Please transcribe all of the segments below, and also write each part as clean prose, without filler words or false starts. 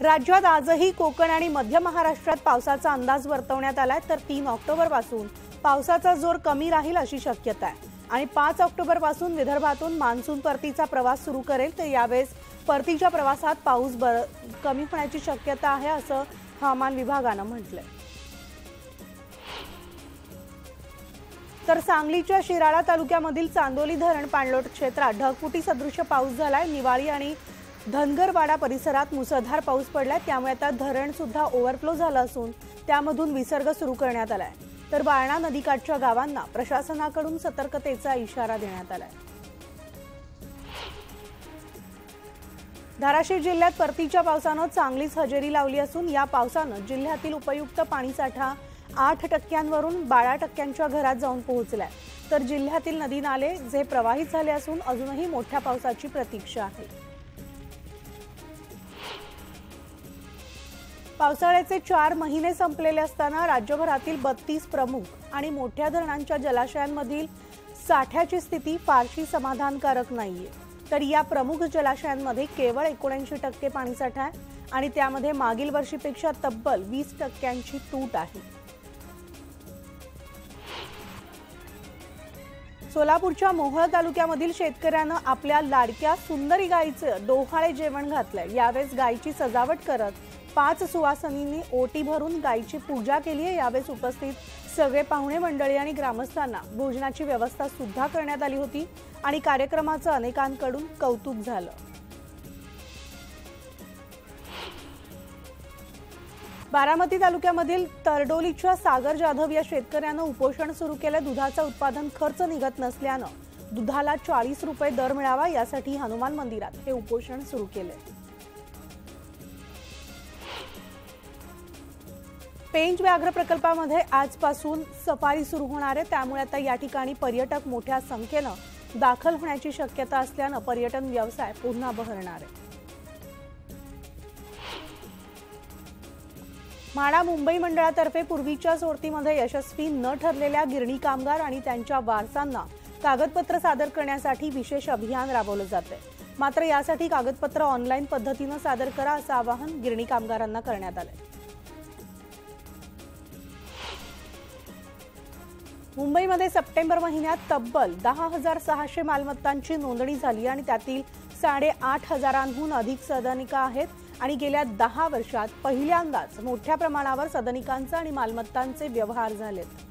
राज्यात आजही कोकण आणि मध्य महाराष्ट्रात पावसाचा अंदाज वर्तवण्यात आलाय, तर 3 ऑक्टोबर पासून पावसाचा जोर कमी राहील अशी शक्यता आहे आणि 5 ऑक्टोबर पासून विदर्भातून मान्सून परतीचा प्रवास सुरू करेल। तर यावेळेस परतीच्या प्रवासात पाऊस कमी होण्याची शक्यता आहे असं हवामान विभागानं म्हटलंय। तर सांगलीच्या शिराळा तालुक्यामधील चांदोली धरण पाणलोट क्षेत्रात ढगफुटी सदृश पाऊस झालाय। निवाळी आणि धनगरवाडा परिसरात मुसळधार पाऊस पडलाय, त्यामुळे आता धरण सुद्धा ओव्हरफ्लो झालं असून त्यामधून विसर्ग सुरू करण्यात आलाय। तर बाळणा नदीकाठच्या गावांना प्रशासनाकडून सतर्कतेचा इशारा देण्यात आलाय। धाराशिव जिल्ह्यात परतीच्या पावसानं चांगलीच हजेरी लावली असून या पावसानं जिल्ह्यातील उपयुक्त पाणीसाठा 8% 12% घरात जाऊन पोहोचलाय। तर जिल्ह्यातील नदी नाले जे प्रवाहित झाले असून अजूनही मोठ्या पावसाची प्रतीक्षा आहे। पावसाळ्याचे 4 महिने संपलेले असताना राज्यभरातील 32 प्रमुख आणि मोठ्या धरणांच्या जलाशयांमधील साठ्याची स्थिती फारशी समाधानकारक नाहीये। तर या प्रमुख जलाशयांमध्ये केवळ 79% पाणीसाठा आहे आणि त्यामध्ये मागील वर्षीपेक्षा तब्बल 20% तूट आहे। सोलापूरच्या मोहोळ तालुक्यामधील शेतकऱ्यांना आपल्या लाडक्या सुंदरी गायीचं डोहाळे जेवण घातलंय। यावेळेस गायीची सजावट करत 5 सुवासिनींनी ओटी भरून गायीची पूजा केली आहे। यावेळेस उपस्थित सगळे पाहुणे मंडळी आणि ग्रामस्थांना भोजनाची व्यवस्था सुद्धा करण्यात आली होती आणि कार्यक्रमाचं अनेकांकडून कौतुक झालं। बारामती तालुक्यामधील तरडोलीच्या सागर जाधव या शेतकऱ्यानं उपोषण सुरू केलं। दुधाचा उत्पादन खर्च निघत नसल्यानं दुधाला 40 रुपये दर मिळावा यासाठी हनुमान मंदिरात हे उपोषण सुरू केले। पेंच व्याघ्र प्रकल्पामध्ये आजपासून सफारी सुरू होणार आहे, त्यामुळे आता या ठिकाणी पर्यटक मोठ्या संख्येनं दाखल होण्याची शक्यता असल्यानं पर्यटन व्यवसाय पुन्हा बहरणार आहे। म्हाडा मुंबई मंडळातर्फे पूर्वीच्या सोडतीमध्ये यशस्वी न ठरलेल्या गिरणी कामगार आणि त्यांच्या वारसांना कागदपत्र सादर करण्यासाठी विशेष अभियान राबवलं जाते। मात्र यासाठी कागदपत्र ऑनलाईन पद्धतीने सादर करा असं आवाहन गिरणी कामगारांना करण्यात आलंय। मुंबईमध्ये सप्टेंबर महिन्यात तब्बल 10,600 मालमत्तांची नोंदणी झाली आणि त्यातील 8,500हून अधिक सदनिका आहेत आणि गेल्या 10 वर्षात पहिल्यांदाच मोठ्या प्रमाणावर सदनिकांचे आणि मालमत्तांचे व्यवहार झालेत।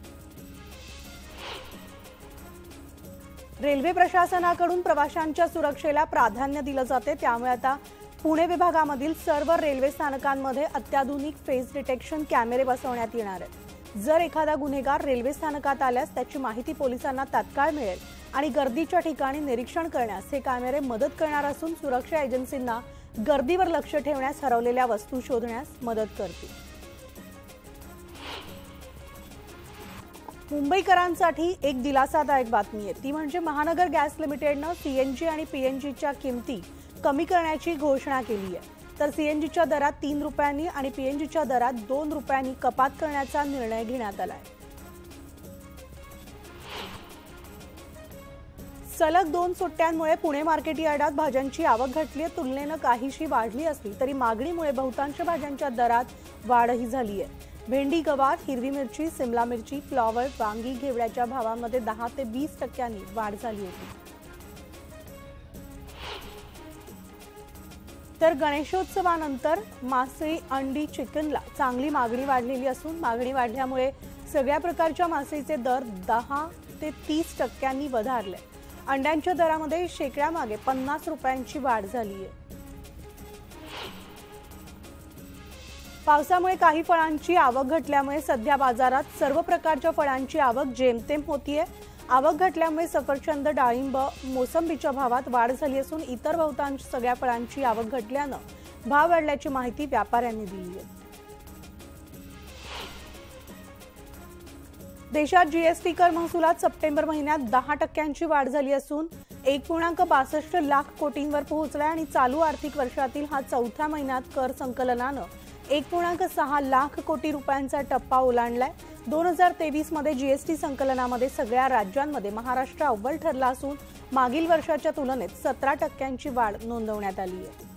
रेल्वे प्रशासनाकडून प्रवाशांच्या सुरक्षेला प्राधान्य दिलं जाते, त्यामुळे आता पुणे विभागामधील सर्व रेल्वे स्थानकांमध्ये अत्याधुनिक फेस डिटेक्शन कॅमेरे बसवण्यात येणार आहेत। जर एखादा गुन्हेगार रेल्वे स्थानकात आल्यास त्याची माहिती पोलिसांना तात्काळ मिळेल आणि गर्दीच्या ठिकाणी निरीक्षण करण्यास हे कॅमेरे मदत करणार असून सुरक्षा एजन्सींना गर्दीवर लक्ष ठेवण्यास, हरवलेल्या वस्तू शोधण्यास मदत करतील। मुंबईकरांसाठी एक दिलासादायक बातमी आहे, ती म्हणजे महानगर गॅस लिमिटेडनं सीएनजी आणि पीएनजीच्या किमती कमी करण्याची घोषणा केली आहे। तर सीएनजीच्या दरात 3 रुपयांनी आणि पीएनजीच्या दरात 2 रुपयांनी कपात करण्याचा निर्णय घेण्यात आलाय। सलग 2 सुट्ट्यांमुळे पुणे मार्केट यार्डात भाज्यांची आवक घटली आहे। तुलनेनं काहीशी वाढली असली तरी मागणीमुळे बहुतांश भाज्यांच्या दरात वाढही झाली आहे। भेंडी, गवार, हिरवी मिरची, सिमला मिरची, फ्लॉवर, वांगी, घेवड्याच्या भावांमध्ये 10 ते 20% वाढ झाली होती। तर गणेशोत्सवानंतर मासे, अंडी, चिकनला चांगली मागणी वाढलेली असून मागणी वाढल्यामुळे सगळ्या प्रकारच्या मासेचे दर 10 ते 30% वधारले। अंड्यांच्या दरामध्ये शेकड्यामागे 50 रुपयांची वाढ झाली आहे। पावसामुळे काही फळांची आवक घटल्यामुळे सध्या बाजारात सर्व प्रकारच्या फळांची आवक जेमतेम होतीये। आवक घटल्यामुळे सफरचंद, डाळिंब, मोसंबीच्या भावात वाढ झाली असून इतर बहुतांश सगळ्या फळांची आवक घटल्यानं भाव वाढल्याची माहिती व्यापाऱ्यांनी दिली आहे। देशात जीएसटी कर महसुलात सप्टेंबर महिन्यात 10% वाढ झाली असून 1.62 लाख कोटींवर पोहोचलाय आणि चालू आर्थिक वर्षातील हा चौथ्या महिन्यात कर संकलनानं 1.6 लाख कोटी रुपयांचा टप्पा ओलांडलाय। 2023 मध्ये जीएसटी संकलनामध्ये सगळ्या राज्यांमध्ये महाराष्ट्र अव्वल ठरला असून मागील वर्षाच्या तुलनेत 17% वाढ नोंदवण्यात आली आहे।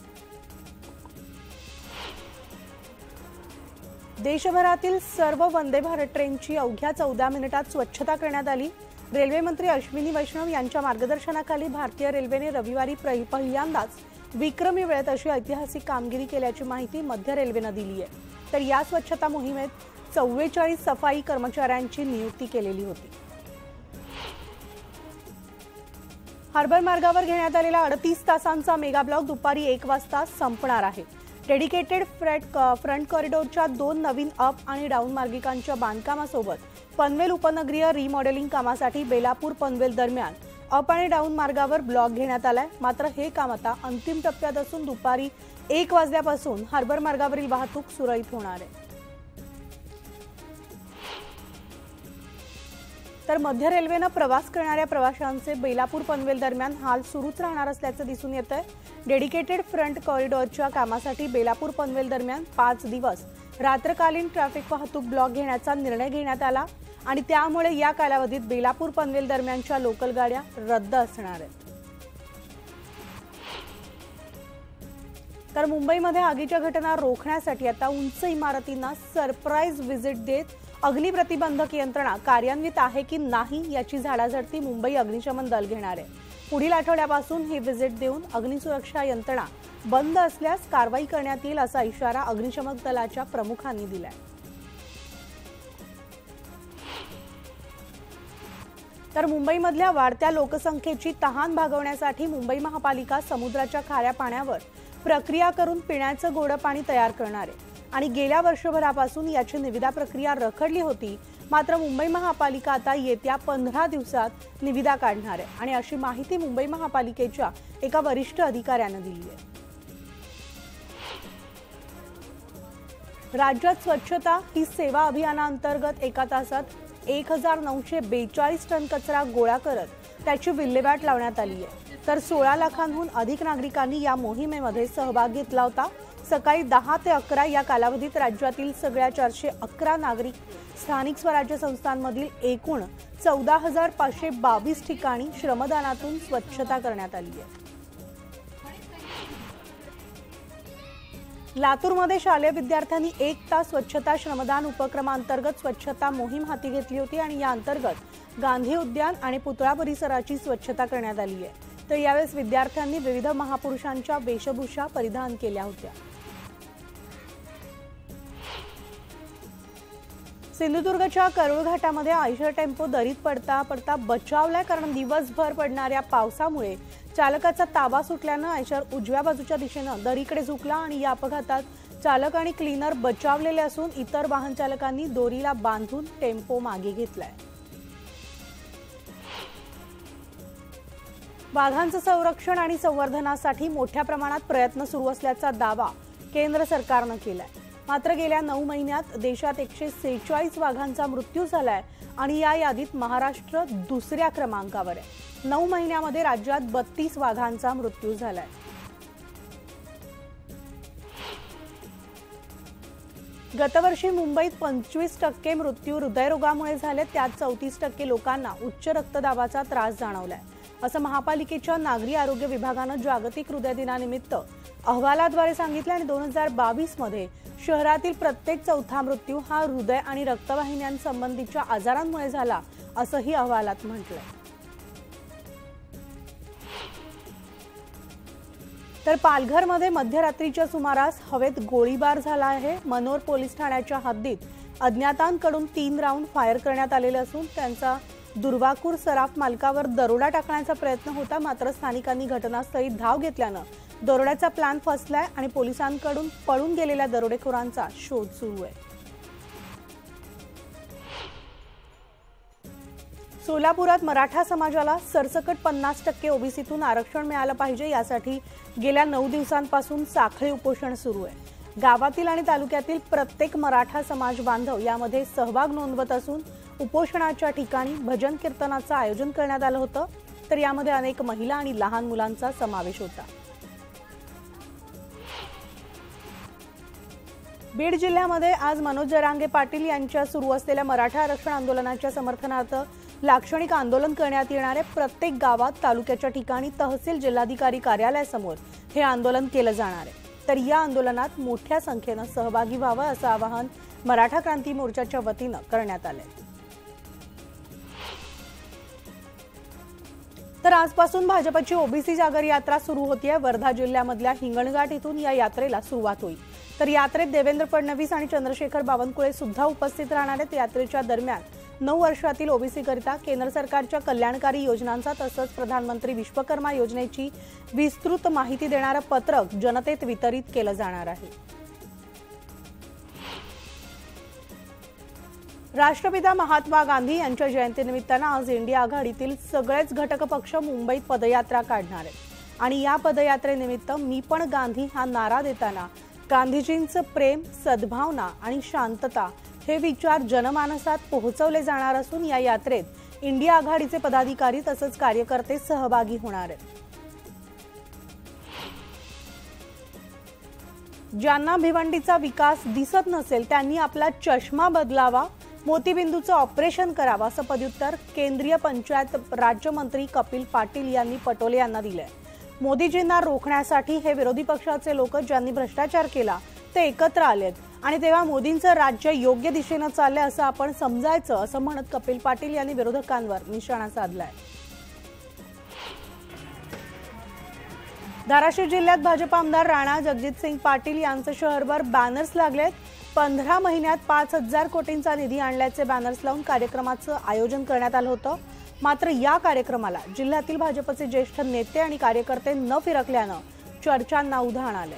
देशभरातील सर्व वंदे भारत ट्रेनची अवघ्या 14 मिनिटात स्वच्छता करण्यात आली। रेल्वे मंत्री अश्विनी वैष्णव यांच्या मार्गदर्शनाखाली भारतीय रेल्वेने रविवारी पहिल्यांदाच विक्रमी वेळेत अशी ऐतिहासिक कामगिरी केल्याची माहिती मध्य रेल्वेने दिली आहे। तर या स्वच्छता मोहिमेत 44 सफाई कर्मचाऱ्यांची नियुक्ती केलेली होती। हार्बर मार्गावर घेण्यात आलेला 38 तासांचा मेगा ब्लॉक दुपारी 1 वाजता संपणार आहे। डेडिकेटेड फ्रंट कॉरिडॉरच्या 2 नवीन अप आणि डाऊन मार्गिकांच्या बांधकामासोबत पनवेल उपनगरीय रिमॉडेलिंग कामासाठी बेलापूर पनवेल दरम्यान अप आणि डाऊन मार्गावर ब्लॉक घेण्यात आलाय। मात्र हे काम आता अंतिम टप्प्यात असून दुपारी 1 वाजल्यापासून हार्बर मार्गावरील वाहतूक सुरळीत होणार आहे। तर मध्य रेल्वेने प्रवास करणाऱ्या प्रवाशांचे बेलापूर पनवेल दरम्यान हाल सुरूच राहणार असल्याचे दिसून येत आहे। डेडिकेटेड फ्रंट कॉरिडॉरच्या कामासाठी बेलापूर पनवेल दरम्यान 5 दिवस रात्रकालीन ट्रॅफिक वाहतूक ब्लॉक घेण्याचा निर्णय घेण्यात आला आणि त्यामुळे या कालावधीत बेलापूर पनवेल दरम्यानच्या लोकल गाड्या रद्द असणार आहेत। तर मुंबईमध्ये आगीच्या घटना रोखण्यासाठी आता उंच इमारतींना सरप्राईज व्हिजिट देत अग्निप्रतिबंधक यंत्रणा कार्यान्वित आहे की नाही याची झाडाझडती मुंबई अग्निशमन दल घेणार आहे। पुढील आठवड्यापासून ही व्हिजिट देऊन अग्निसुरक्षा यंत्रणा बंद असल्यास कारवाई करण्यात येईल असा इशारा अग्निशमन दलाच्या प्रमुखांनी दिलाय। तर मुंबईमधल्या वाढत्या लोकसंख्येची तहान भागवण्यासाठी मुंबई महापालिका समुद्राच्या खाऱ्या पाण्यावर प्रक्रिया करून पिण्याचं गोडं पाणी तयार करणार आहे आणि गेल्या वर्षभरापासून याची निविदा प्रक्रिया रखडली होती। मात्र मुंबई महापालिका आता येत्या 15 दिवसात निविदा काढणार आहे आणि अशी माहिती मुंबई महापालिकेच्या एका वरिष्ठ अधिकाऱ्याने दिली आहे। राज्यात स्वच्छता ही सेवा अभियानांतर्गत एका तासात 1942 टन कचरा गोळा करत त्याची विल्हेवाट लावण्यात आली आहे। तर 16 लाखांहून अधिक नागरिकांनी या मोहिमेमध्ये सहभाग घेतला होता। सकाळी 10 ते 11 या कालावधीत राज्यातील सगळ्या 411 नागरिक स्थानिक स्वराज्य संस्थांमधील एकूण 14,522 ठिकाणी श्रमदानातून स्वच्छता करण्यात आली आहे। लातूरमध्ये शालेय विद्यार्थ्यांनी 1 तास स्वच्छता श्रमदान उपक्रमांतर्गत स्वच्छता मोहीम हाती घेतली होती आणि या अंतर्गत गांधी उद्यान आणि पुतळा परिसराची स्वच्छता करण्यात आली आहे। तर यावेळेस विद्यार्थ्यांनी विविध महापुरुषांच्या वेशभूषा परिधान केल्या होत्या। सिंधुदुर्गच्या करूळ घाटामध्ये आयशर टेम्पो दरीत पडता बचावलाय, कारण दिवसभर पडणाऱ्या पावसामुळे चालकाचा ताबा सुटल्यानं आयशर उजव्या बाजूच्या दिशेने दरीकडे झुकला आणि या अपघातात चालक आणि क्लीनर बचावलेले असून इतर वाहन चालकांनी दोरीला बांधून टेम्पो मागे घेतलाय। वाघांचं संरक्षण आणि संवर्धनासाठी मोठ्या प्रमाणात प्रयत्न सुरू असल्याचा दावा केंद्र सरकारने केलाय। मात्र गेल्या 9 महिन्यात देशात 146 वाघांचा मृत्यू झालाय आणि या यादीत महाराष्ट्र दुसऱ्या क्रमांकावर आहे। 9 महिन्यामध्ये राज्यात 32 वाघांचा मृत्यू झालाय। गतवर्षी मुंबईत 25% मृत्यू हृदयरोगामुळे झाले, त्यात 34% लोकांना उच्च रक्तदाबाचा त्रास जाणवलाय असं महापालिकेच्या नागरी आरोग्य विभागाने जागतिक हृदय दिनानिमित्त अहवालाद्वारे सांगितले आणि 2022 मध्ये शहरातील प्रत्येक 4था मृत्यू हा हृदय आणि रक्तवाहिन्यांसंबंधीच्या आजारांमुळे झाला असंही अहवालात म्हटलंय। तर पालघरमध्ये मध्यरात्रीच्या सुमारास हवेत गोळीबार झाला आहे। मनोर पोलीस ठाण्याच्या हद्दीत अज्ञातांकडून 3 राऊंड फायर करण्यात आलेले असून त्यांचा दुर्वाकूर सराफ मालकावर दरोडा टाकण्याचा प्रयत्न होता। मात्र स्थानिकांनी घटनास्थळी धाव घेतल्यानं दरोड्याचा प्लॅन फसलाय आणि पोलिसांकडून पळून गेलेल्या दरोडेखोरांचा शोध सुरू आहे। सोलापुरात मराठा समाजाला सरसकट 50% ओबीसीतून आरक्षण मिळालं पाहिजे यासाठी गेल्या 9 दिवसांपासून साखळी उपोषण सुरू आहे। गावातील आणि तालुक्यातील प्रत्येक मराठा समाज बांधव यामध्ये सहभाग नोंदवत असून उपोषणाच्या ठिकाणी भजन कीर्तनाचं आयोजन करण्यात आलं होतं। तर यामध्ये अनेक महिला आणि लहान मुलांचा समावेश होता। बीड जिल्ह्यामध्ये आज मनोज जरांगे पाटील यांच्या सुरू असलेल्या मराठा आरक्षण आंदोलनाच्या समर्थनार्थ लाक्षणिक आंदोलन करण्यात येणार आहे। प्रत्येक गावात तालुक्याच्या ठिकाणी तहसील जिल्हाधिकारी कार्यालयासमोर हे आंदोलन केलं जाणार आहे। तर या आंदोलनात मोठ्या संख्येने सहभागी व्हावं असं आवाहन मराठा क्रांती मोर्चाच्या वतीनं करण्यात आले। तर आजपासून भाजपची ओबीसी जागर यात्रा सुरू होतीये। वर्धा जिल्ह्यामधल्या हिंगणघाट इथून या यात्रेला सुरुवात होईल। तर यात्रेत देवेंद्र फडणवीस आणि चंद्रशेखर बावनकुळे सुद्धा उपस्थित राहणार आहेत। यात्रेच्या दरम्यान 9 वर्षातील ओबीसी करिता केंद्र सरकारच्या कल्याणकारी योजनांचा तसंच प्रधानमंत्री विश्वकर्मा योजनेची विस्तृत माहिती देणारं पत्रक जनतेत वितरित केलं जाणार आहे। राष्ट्रपिता महात्मा गांधी यांच्या जयंतीनिमित्तानं आज इंडिया आघाडीतील सगळेच घटक पक्ष मुंबईत पदयात्रा काढणार आहेत आणि या पदयात्रेनिमित्त मी पण गांधी हा नारा देताना गांधीजींचं प्रेम, सद्भावना आणि शांतता हे विचार जनमानसात पोहोचवले जाणार असून या यात्रेत इंडिया आघाडीचे पदाधिकारी तसंच कार्यकर्ते सहभागी होणार आहेत। ज्यांना भिवंडीचा विकास दिसत नसेल त्यांनी आपला चष्मा बदलावा, मोतीबिंदूचं ऑपरेशन करावं असं पदव्युत्तर केंद्रीय पंचायत राज्यमंत्री कपिल पाटील यांनी पटोले यांना दिलंय। मोदीजींना रोखण्यासाठी हे विरोधी पक्षाचे लोक ज्यांनी भ्रष्टाचार केला ते एकत्र आलेत आणि तेव्हा मोदींचं राज्य योग्य दिशेने चाललंय असं आपण समजायचं असं म्हणत कपिल पाटील यांनी विरोधकांवर निशाणा साधलाय। धाराशिव जिल्ह्यात भाजप आमदार राणा जगजितसिंग पाटील यांचे शहरभर बॅनर्स लागलेत। 15 महिन्यात 5,000 कोटींचा निधी आणल्याचे बॅनर्स लावून कार्यक्रमाचं आयोजन करण्यात आलं होतं। मात्र या कार्यक्रमाला जिल्ह्यातील भाजपचे ज्येष्ठ नेते आणि कार्यकर्ते न फिरकल्यानं चर्चांना उधाण आले।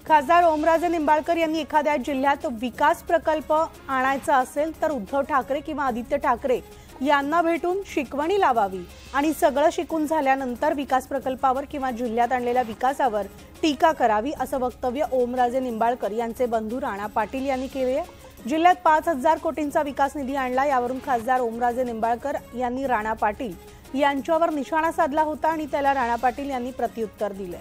खासदार ओमराजे निंबाळकर यांनी एखाद्या जिल्ह्यात विकास प्रकल्प आणायचा असेल तर उद्धव ठाकरे किंवा आदित्य ठाकरे यांना भेटून शिकवणी लावावी आणि सगळं शिकून झाल्यानंतर विकास प्रकल्पावर किंवा जिल्ह्यात आणलेल्या विकासावर टीका करावी असं वक्तव्य ओमराजे निंबाळकर यांचे बंधू राणा पाटील यांनी केले आहे। जिल्ह्यात 5,000 कोटींचा विकास निधी आणला यावरून खासदार ओमराजे निंबाळकर यांनी राणा पाटील यांच्यावर निशाणा साधला होता आणि त्याला राणा पाटील यांनी प्रत्युत्तर दिले।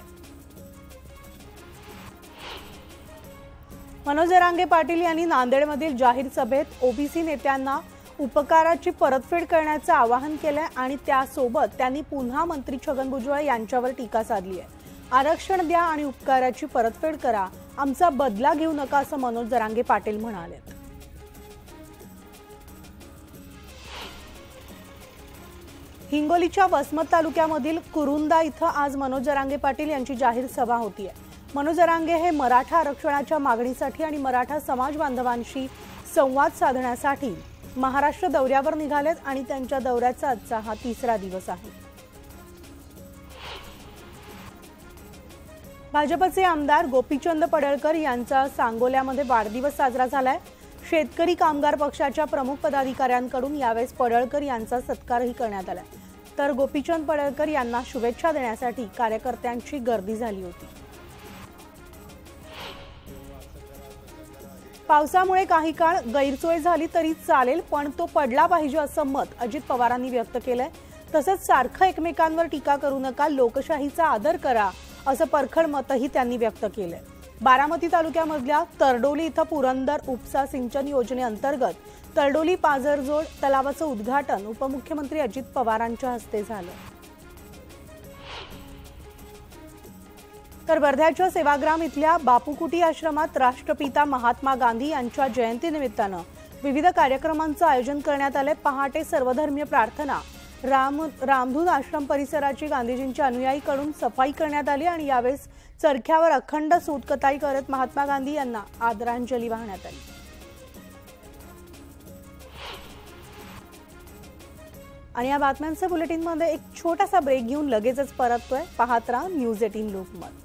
मनोज जरांगे पाटील यांनी नांदेडमधील जाहीर सभेत ओबीसी नेत्यांना उपकाराची परतफेड करण्याचं आवाहन केलंय आणि त्यासोबत त्यांनी पुन्हा मंत्री छगन भुजबळ यांच्यावर टीका साधली आहे। आरक्षण द्या आणि उपकाराची परतफेड करा, आमचा बदला घेऊ नका असं मनोज जरांगे पाटील म्हणाले। हिंगोलीच्या वसमत तालुक्यामधील कुरुंदा इथं आज मनोज जरांगे पाटील यांची जाहीर सभा होतीये। मनोज जरांगे हे मराठा आरक्षणाच्या मागणीसाठी आणि मराठा समाज बांधवांशी संवाद साधण्यासाठी महाराष्ट्र दौऱ्यावर निघालेत आणि त्यांच्या दौऱ्याचा आजचा हा 3रा दिवस आहे। भाजपचे आमदार गोपीचंद पडळकर यांचा सांगोल्यामध्ये वाढदिवस साजरा झालाय। शेतकरी कामगार पक्षाच्या प्रमुख पदाधिकाऱ्यांकडून यावेळेस पडळकर यांचा सत्कारही करण्यात आला। तर गोपीचंद पडळकर यांना शुभेच्छा देण्यासाठी कार्यकर्त्यांची गर्दी झाली होती। पावसामुळे काही काळ गैरसोय झाली तरी चालेल पण तो पडला पाहिजे असं मत अजित पवारांनी व्यक्त केलंय। तसंच सारखं एकमेकांवर टीका करू नका, लोकशाहीचा आदर करा असं परखड मतही त्यांनी व्यक्त केलंय। बारामती तालुक्यामधल्या तरडोली इथं पुरंदर उपसा सिंचन योजनेअंतर्गत तरडोली पाझरजोड तलावाचं उद्घाटन उपमुख्यमंत्री अजित पवारांच्या हस्ते झालं। तर वर्ध्याच्या सेवाग्राम इथल्या बापूकुटी आश्रमात राष्ट्रपिता महात्मा गांधी यांच्या जयंतीनिमित्तानं विविध कार्यक्रमांचं आयोजन करण्यात आले। पहाटे सर्वधर्मीय प्रार्थना, रामधून आश्रम परिसराची गांधीजींच्या अनुयायीकडून सफाई करण्यात आली आणि यावेळेस चरख्यावर अखंड सूतकताई करत महात्मा गांधी यांना आदरांजली वाहण्यात आली। आणि या बातम्यांच्या बुलेटिनमध्ये एक छोटासा ब्रेक घेऊन लगेचच परततोय। पाहत राहा न्यूज 18 लोकमत।